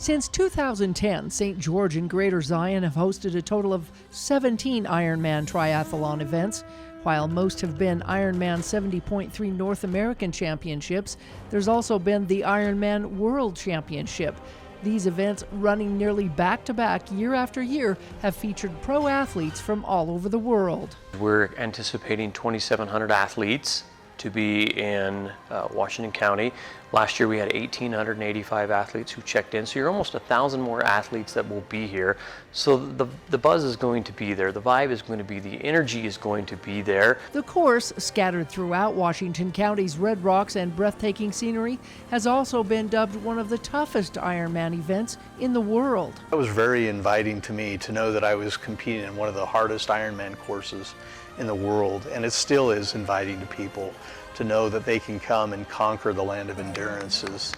Since 2010, St. George and Greater Zion have hosted a total of 17 Ironman triathlon events. While most have been Ironman 70.3 North American Championships, there's also been the Ironman World Championship. These events, running nearly back-to-back year after year, have featured pro athletes from all over the world. We're anticipating 2,700 athletes to be in Washington County. Last year we had 1,885 athletes who checked in, so you're almost 1,000 more athletes that will be here. So the buzz is going to be there, the vibe is going to be, the energy is going to be there. The course, scattered throughout Washington County's red rocks and breathtaking scenery, has also been dubbed one of the toughest Ironman events in the world. It was very inviting to me to know that I was competing in one of the hardest Ironman courses in the world, and it still is inviting to people to know that they can come and conquer the land of endurances.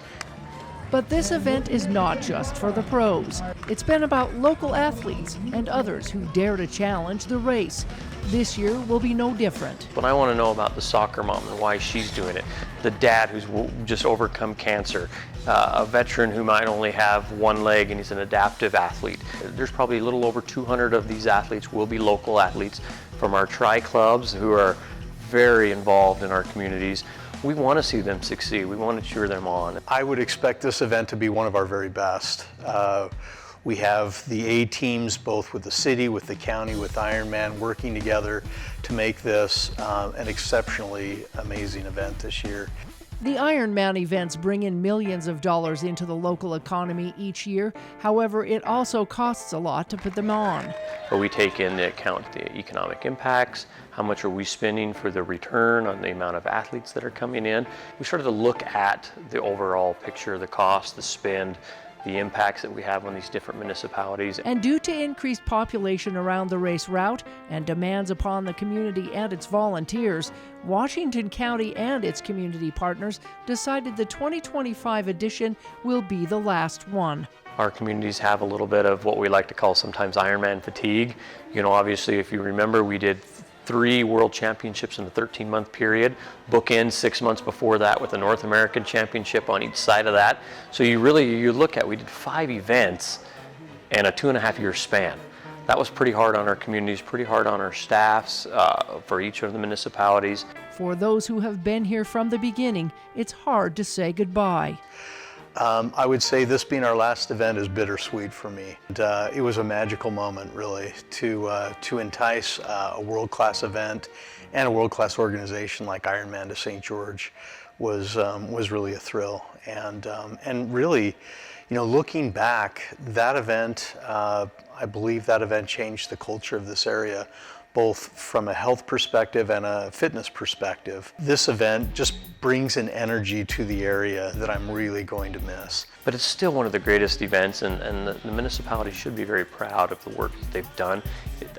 But this event is not just for the pros. It's been about local athletes and others who dare to challenge the race. This year will be no different. But I want to know about the soccer mom and why she's doing it, the dad who's just overcome cancer, a veteran who might only have one leg and he's an adaptive athlete. There's probably a little over 200 of these athletes will be local athletes from our tri clubs who are very involved in our communities. We want to see them succeed. We want to cheer them on. I would expect this event to be one of our very best. We have the A teams, both with the city, with the county, with Ironman, working together to make this an exceptionally amazing event this year. The Ironman events bring in millions of dollars into the local economy each year. However, it also costs a lot to put them on. But we take into account the economic impacts, how much are we spending for the return on the amount of athletes that are coming in. We started to look at the overall picture, the cost, the spend, the impacts that we have on these different municipalities. And due to increased population around the race route and demands upon the community and its volunteers, Washington County and its community partners decided the 2025 edition will be the last one. Our communities have a little bit of what we like to call sometimes Ironman fatigue. You know, obviously, if you remember, we did 3 World Championships in a 13-month period, bookend 6 months before that with a North American Championship on each side of that. So you look at, we did 5 events in a 2.5-year span. That was pretty hard on our communities, pretty hard on our staffs for each of the municipalities. For those who have been here from the beginning, it's hard to say goodbye. I would say this being our last event is bittersweet for me. And, it was a magical moment, really, to entice a world-class event and a world-class organization like Ironman to St. George was really a thrill. And really, you know, looking back, that event, I believe that event changed the culture of this area, both from a health perspective and a fitness perspective. This event just brings an energy to the area that I'm really going to miss. But it's still one of the greatest events, and the municipality should be very proud of the work that they've done.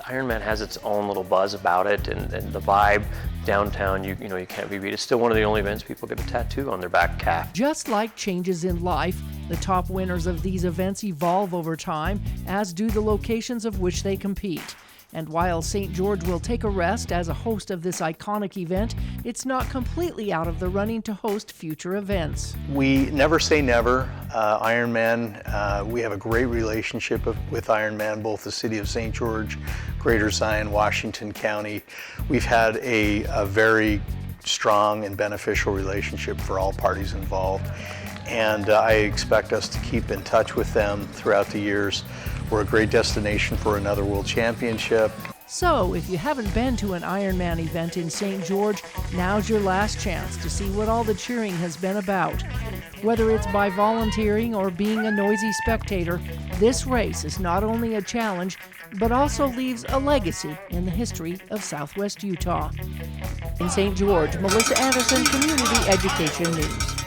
Ironman has its own little buzz about it, and the vibe downtown, you know, you can't be beat. It's still one of the only events people get a tattoo on their back calf. Just like changes in life, the top winners of these events evolve over time, as do the locations of which they compete. And while St. George will take a rest as a host of this iconic event, it's not completely out of the running to host future events. We never say never. Ironman, we have a great relationship with Ironman, both the city of St. George, Greater Zion, Washington County. We've had a very strong and beneficial relationship for all parties involved. And I expect us to keep in touch with them throughout the years. We're a great destination for another World Championship. So, if you haven't been to an Ironman event in St. George, now's your last chance to see what all the cheering has been about. Whether it's by volunteering or being a noisy spectator, this race is not only a challenge, but also leaves a legacy in the history of Southwest Utah. In St. George, Melissa Anderson, Community Education News.